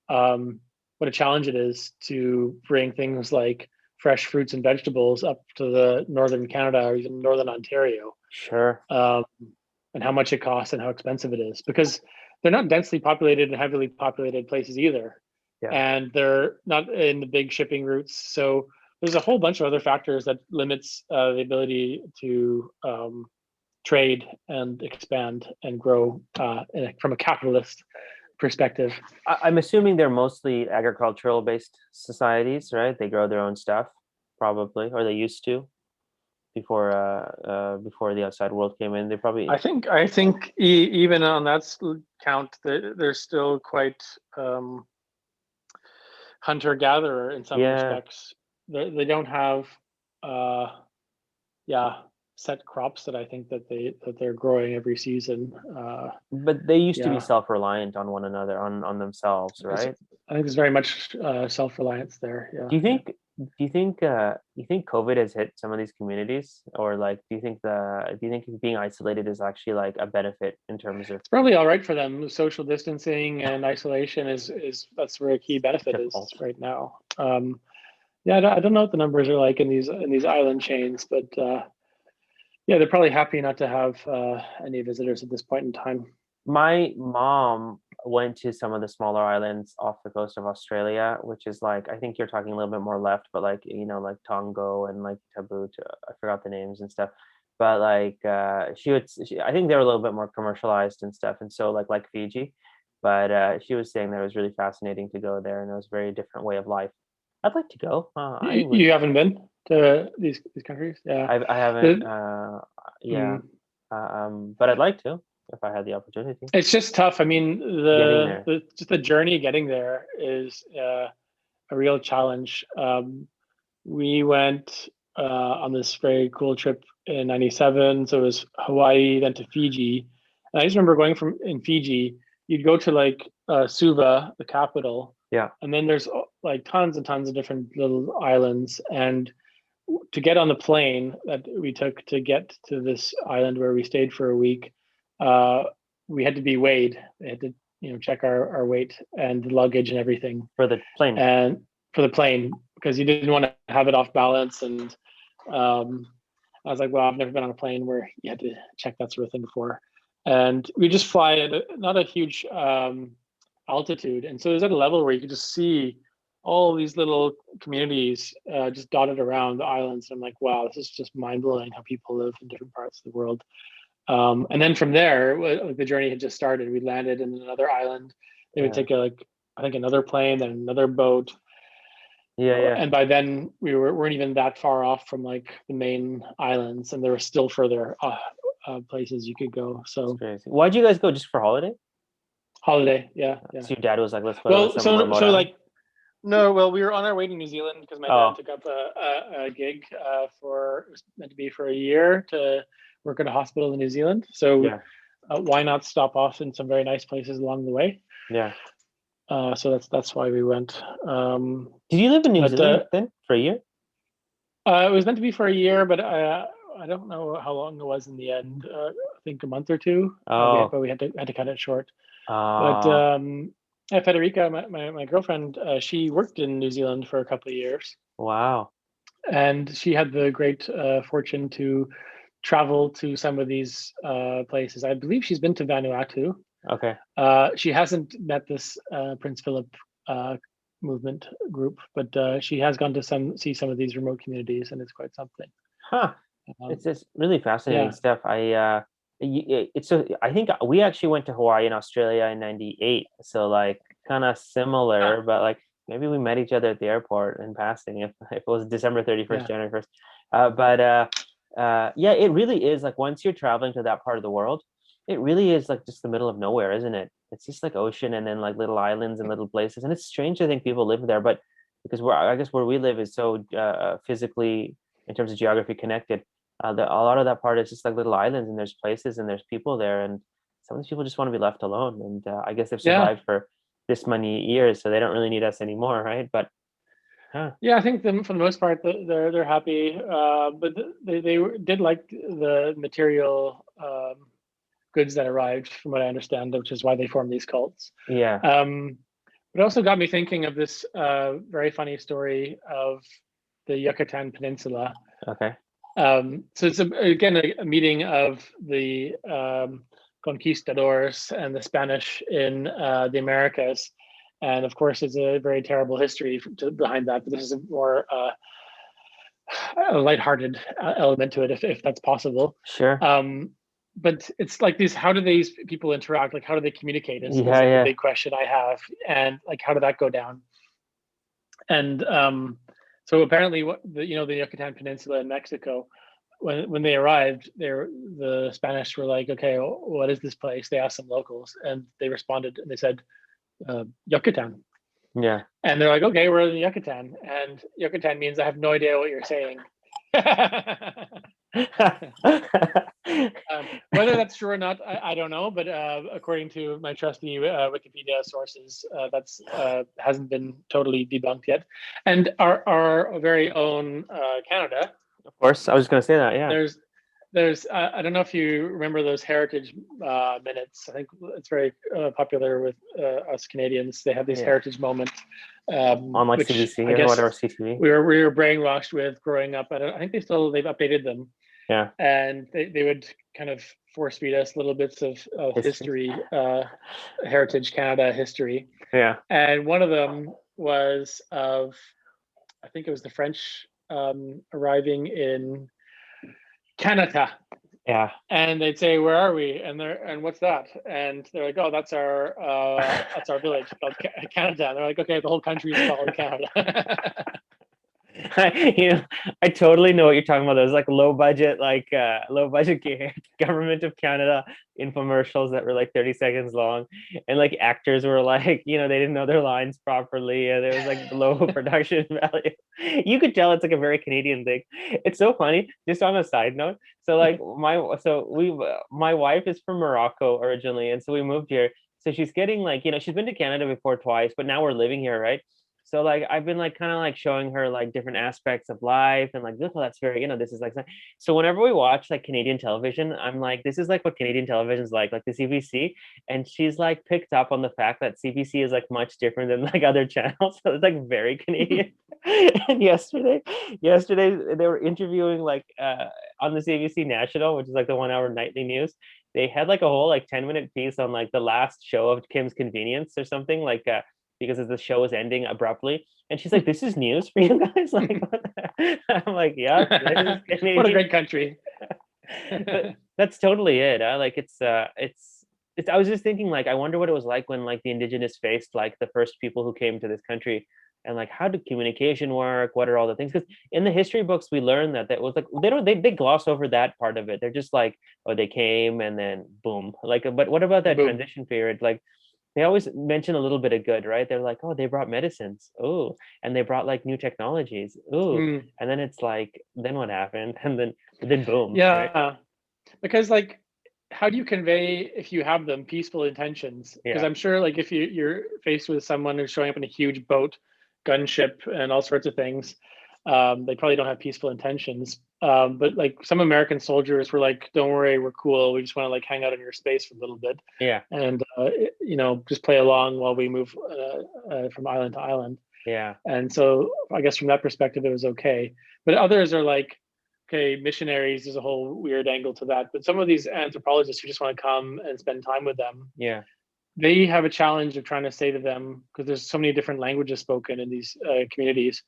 what a challenge it is to bring things like fresh fruits and vegetables up to the northern Canada or even northern Ontario, Sure. and how much it costs and how expensive it is, because they're not densely populated and heavily populated places either, Yeah. and they're not in the big shipping routes. So there's a whole bunch of other factors that limits the ability to trade and expand and grow from a capitalist perspective. I'm assuming they're mostly agricultural based societies, right? They grow their own stuff, probably, or they used to before the outside world came in. They probably. I think even on that count, they're still quite hunter gatherer in some respects. They don't have set crops that I think that they're growing every season. But they used to be self-reliant on one another, on themselves, right? I think there's very much self-reliance there. Yeah. Do you think COVID has hit some of these communities, or like do you think being isolated is actually like a benefit in terms of? It's probably all right for them. Social distancing and isolation is that's where a key benefit is right now. I don't know what the numbers are like in these island chains, but they're probably happy not to have any visitors at this point in time. My mom went to some of the smaller islands off the coast of Australia, which is like, I think you're talking a little bit more left, but like, like Tongo and like Tabut, I forgot the names and stuff. But like, I think they were a little bit more commercialized and stuff. And so like Fiji, but she was saying that it was really fascinating to go there and it was a very different way of life. I'd like to go. You haven't been to these countries? Yeah, I haven't. But I'd like to if I had the opportunity. It's just tough. I mean, just the journey getting there is a real challenge. We went on this very cool trip in '97. So it was Hawaii, then to Fiji. And I just remember going in Fiji, you'd go to like Suva, the capital. Yeah. And then there's like tons and tons of different little islands. And to get on the plane that we took to get to this island where we stayed for a week, we had to be weighed. They had to, check our weight and luggage and everything for the plane. And for the plane, because you didn't want to have it off balance. And I was like, well, I've never been on a plane where you had to check that sort of thing before. And we just fly at not a huge altitude, and so it was at a level where you could just see all these little communities just dotted around the islands. And I'm like, wow, this is just mind-blowing how people live in different parts of the world. And then from there, the journey had just started. We landed in another island. They would take I think another plane, then another boat. And by then we weren't even that far off from like the main islands, and there were still further places you could go. So why'd you guys go? Just for holiday? Holiday, yeah. So your dad was like, let's go. Well, we were on our way to New Zealand because my dad took up a gig it was meant to be for a year to work at a hospital in New Zealand. So why not stop off in some very nice places along the way? Yeah. So that's why we went. Did you live in New Zealand then for a year? It was meant to be for a year, but I don't know how long it was in the end. I think a month or two. But we had to cut it short. But Federica, my girlfriend, she worked in New Zealand for a couple of years. Wow. And she had the great fortune to travel to some of these places. I believe she's been to Vanuatu. Okay. She hasn't met this Prince Philip movement group, but she has gone to see some of these remote communities, and it's quite something. It's just really fascinating stuff. I think we actually went to Hawaii and Australia in '98, so like kind of similar, but like maybe we met each other at the airport in passing if it was December 31st, January 1st. It really is like once you're traveling to that part of the world, It really is like just the middle of nowhere, isn't it? It's just like ocean and then like little islands and little places. And it's strange to think people live there, but because I guess where we live is so physically, in terms of geography, connected. A lot of that part is just like little islands, and there's places and there's people there, and some of these people just want to be left alone. And I guess they've Yeah, survived for this many years, so they don't really need us anymore, right? But huh, yeah. I think them for the most part they're happy, but they did like the material goods that arrived, from what I understand, which is why they formed these cults. yeah, Um, but it also got me thinking of this very funny story of the Yucatan Peninsula. okay, So it's again a meeting of the conquistadors and the Spanish in the Americas, and of course, it's a very terrible history behind that. But this is a more a lighthearted element to it, if that's possible. sure, But it's like these: how do these people interact? Like, how do they communicate? Is yeah, like the yeah, big question I have, and like, how did that go down? And so apparently, what the Yucatan Peninsula in Mexico, when they arrived, the Spanish were like, okay, well, what is this place? They asked some locals, and they responded, and they said, Yucatan. yeah. And they're like, okay, we're in Yucatan, and Yucatan means I have no idea what you're saying. Whether that's true or not, I don't know. But according to my trusty Wikipedia sources, that's hasn't been totally debunked yet. And our very own Canada, Of course, I was going to say that. Yeah, there's I don't know if you remember those heritage minutes. I think it's very popular with us Canadians. They have these yeah. heritage moments, On like which CBC I or guess whatever, CTV. we were brainwashed with growing up. I think they've updated them, Yeah, and they would kind of force feed us little bits of history. history, heritage Canada history. Yeah, And one of them was of, I think it was the French arriving in Canada, yeah. and they'd say, "Where are we?" And what's that? And they're like, "Oh, that's our village called Canada." And they're like, "Okay, the whole country is called Canada." you know, I totally know what you're talking about. Those like low budget government of Canada infomercials that were like 30 seconds long, and like actors were like, they didn't know their lines properly, and there was like low production value. You could tell it's like a very Canadian thing. It's so funny. Just on a side note, so like my wife is from Morocco originally, and so we moved here. So she's getting like, she's been to Canada before twice, but now we're living here, right? So like I've been like kind of like showing her like different aspects of life and like, look, oh, that's very, this is like so whenever we watch like Canadian television, I'm like, this is like what Canadian television is like the CBC. And she's like picked up on the fact that CBC is like much different than like other channels. So it's like very Canadian. And yesterday they were interviewing like on the CBC National, which is like the 1 hour nightly news. They had like a whole like 10-minute piece on like the last show of Kim's Convenience or something like because the show was ending abruptly. And she's like, "This is news for you guys." Like, I'm like, "Yeah, this is What a Canadian." great country. But that's totally it. Like, it's. I was just thinking, like, I wonder what it was like when, like, the indigenous faced, like, the first people who came to this country, and like, how did communication work? What are all the things? Because in the history books, we learned that was like they gloss over that part of it. They're just like, oh, they came and then boom. Like, but what about that Boom. transition period? Like they always mention a little bit of good, right? They're like, oh, they brought medicines. Oh, and they brought like new technologies. Oh, Mm. and then it's like, then what happened? And then boom, right? Yeah, because like, how do you convey, if you have them, peaceful intentions? Because Yeah. I'm sure, like, if you're faced with someone who's showing up in a huge boat, gunship, and all sorts of things, they probably don't have peaceful intentions. But like some American soldiers were like, "Don't worry, we're cool. We just want to like hang out in your space for a little bit, Yeah. and just play along while we move from island to island." Yeah. And so I guess from that perspective, it was okay. But others are like, okay, missionaries, there's a whole weird angle to that. But some of these anthropologists who just want to come and spend time with them, Yeah. they have a challenge of trying to say to them, because there's so many different languages spoken in these communities.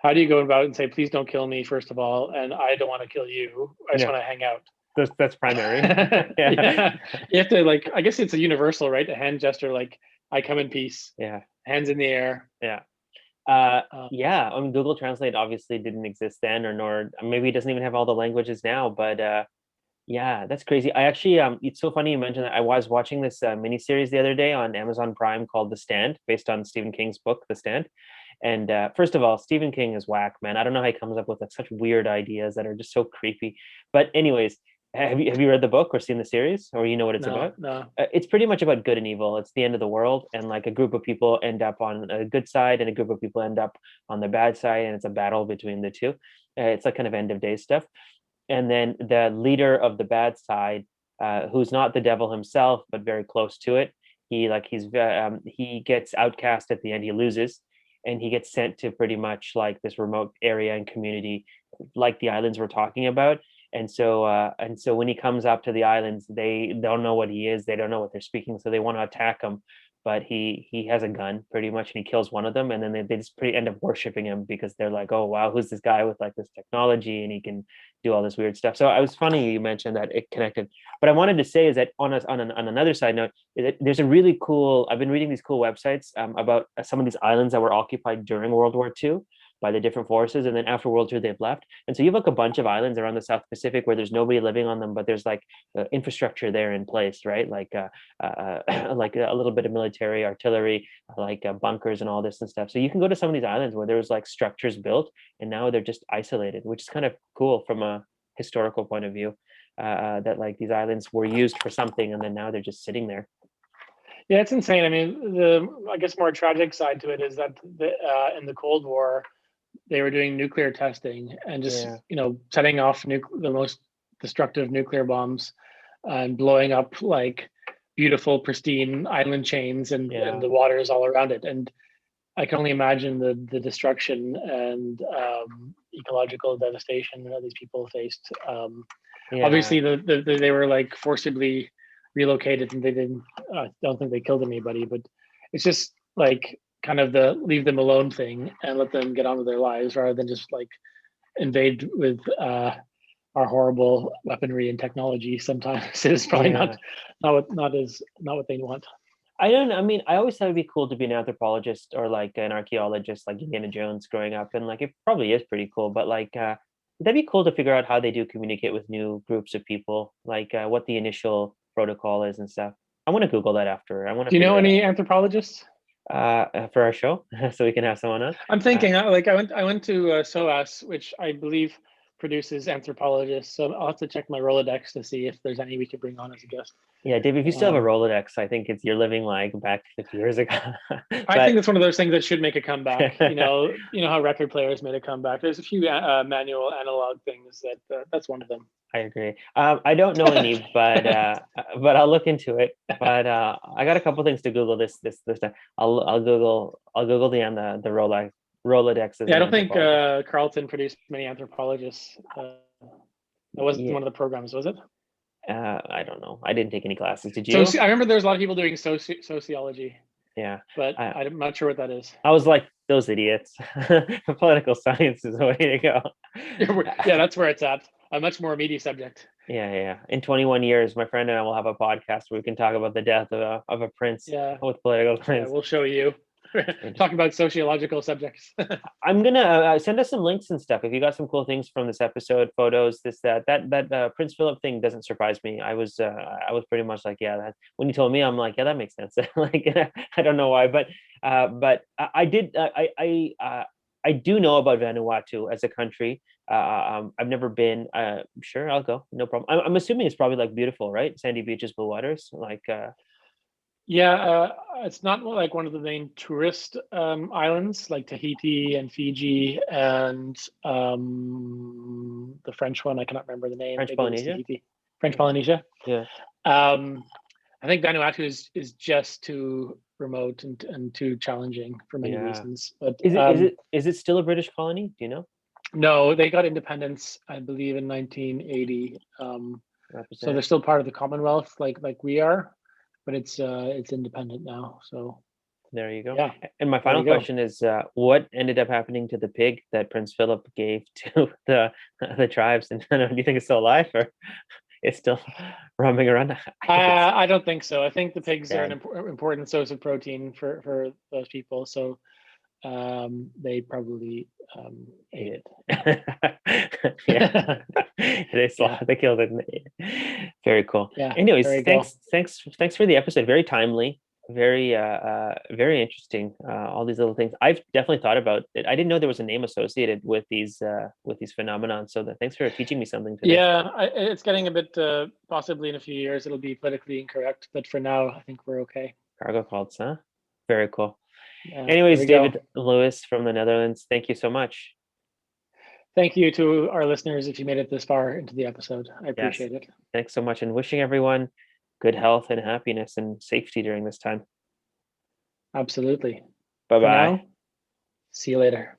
How do you go about and say, please don't kill me, first of all, and I don't want to kill you. I just Yeah. want to hang out. That's primary. Yeah. Yeah. You have to, like, I guess it's a universal, right? A hand gesture, like, I come in peace, Yeah. hands in the air. Yeah. Uh, Yeah. Google Translate obviously didn't exist then, or nor maybe it doesn't even have all the languages now. But Yeah, that's crazy. I actually, it's so funny you mentioned that. I was watching this miniseries the other day on Amazon Prime called The Stand, based on Stephen King's book, The Stand. And first of all, Stephen King is whack, man. I don't know how he comes up with like such weird ideas that are just so creepy. But anyways, have you read the book or seen the series, or you know what it's No, about? no. It's pretty much about good and evil. It's the end of the world, and like a group of people end up on a good side, and a group of people end up on the bad side, and it's a battle between the two. It's like kind of end of day stuff. And then the leader of the bad side, who's not the devil himself but very close to it, he gets outcast at the end. He loses, and he gets sent to pretty much like this remote area and community, like the islands we're talking about. And so when he comes up to the islands, they don't know what he is. They don't know what they're speaking, so they want to attack him. But he has a gun pretty much, and he kills one of them, and then they just pretty end up worshiping him because they're like, oh wow, who's this guy with like this technology, and he can do all this weird stuff. So it was funny you mentioned that it connected. But I wanted to say is that on another side note, is that there's a really cool. I've been reading these cool websites about some of these islands that were occupied during World War II by the different forces, and then after World War II they've left. And so you have like a bunch of islands around the South Pacific where there's nobody living on them, but there's like infrastructure there in place, right? Like a little bit of military artillery, like bunkers and all this and stuff. So you can go to some of these islands where there's like structures built, and now they're just isolated, which is kind of cool from a historical point of view. That like these islands were used for something, and then now they're just sitting there. Yeah, it's insane. I mean, the I guess more tragic side to it is that in the Cold War, they were doing nuclear testing and just Yeah, setting off the most destructive nuclear bombs and blowing up like beautiful, pristine island chains and yeah, the waters all around it. And I can only imagine the destruction and ecological devastation that these people faced. yeah, Obviously, they were like forcibly relocated, and they didn't. I don't think they killed anybody, but it's just like kind of the leave them alone thing and let them get on with their lives rather than just like invade with our horrible weaponry and technology. Sometimes it is probably yeah. not what they want. I don't know. I mean, I always thought it'd be cool to be an anthropologist or like an archaeologist, like Indiana Jones growing up, and like it probably is pretty cool. But like, that'd be cool to figure out how they do communicate with new groups of people, like what the initial protocol is and stuff. I want to Google that after. I want to Do you know figure it any anthropologists? out for our show, so we can have someone on. I'm Uh, thinking like I went to SOAS, which I believe produces anthropologists. So I'll have to check my Rolodex to see if there's any we could bring on as a guest. yeah, Dave, if you still have a Um, Rolodex, I think it's you're living like back 50 years ago. I think But that's one of those things that should make a comeback. You know how record players made a comeback. There's a few manual analog things that's one of them. I agree. I don't know any, but I'll look into it. But I got a couple things to Google this time. I'll Google the Rolodex as Yeah, I an don't think anthropologist. Carlton produced many anthropologists. That wasn't Yeah, one of the programs, was it? I don't know. I didn't take any classes. Did So you? I remember there was a lot of people doing sociology, Yeah. but I I'm not sure what that is. I was like those idiots. Political science is the way to go. Yeah, that's where it's at. A much more meaty subject. Yeah, yeah. In 21 years, my friend and I will have a podcast where we can talk about the death of a prince Yeah, with political yeah, science. we'll show you. Talk about sociological subjects. I'm gonna send us some links and stuff if you got some cool things from this episode, photos, this that Prince Philip thing doesn't surprise me. I was pretty much like, yeah, that when you told me, I'm like, yeah, that makes sense. Like I don't know why, but I did I do know about Vanuatu as a country. I've never been. Sure, I'll go. No problem. I'm assuming it's probably like beautiful, right? Sandy beaches, blue waters. Like, Yeah, it's not like one of the main tourist islands like Tahiti and Fiji and the French one. I cannot remember the name. French Maybe it was Polynesia. Tahiti, French Polynesia. Yeah. Um, I think Vanuatu is just too remote and too challenging for many Yeah. reasons. But Is it still a British colony? Do you know? no, they got independence, I believe, in 1980. So they're Represent. still part of the Commonwealth, like we are, but it's independent now. So There you go. yeah, And my there final you go. question is, what ended up happening to the pig that Prince Philip gave to the tribes? And do you think it's still alive or it's still roaming around? I think it's I don't think so. I think the pigs are an dead. important source of protein for those people. So they probably ate Ate it. it. Yeah. They killed it. Very cool. Yeah, Anyways, there you go. thanks for the episode. Very timely, very interesting. All these little things. I've definitely thought about it. I didn't know there was a name associated with these phenomenon. So thanks for teaching me something today. Yeah, it's getting a bit, possibly in a few years, it'll be politically incorrect. But for now, I think we're okay. Cargo cults, huh? Very cool. There Anyways, we go. David Lewis from the Netherlands, thank you so much. Thank you to our listeners if you made it this far into the episode. I Yes, appreciate it. thanks so much, and wishing everyone good health and happiness and safety during this time. Absolutely. Bye For bye. now, see you later.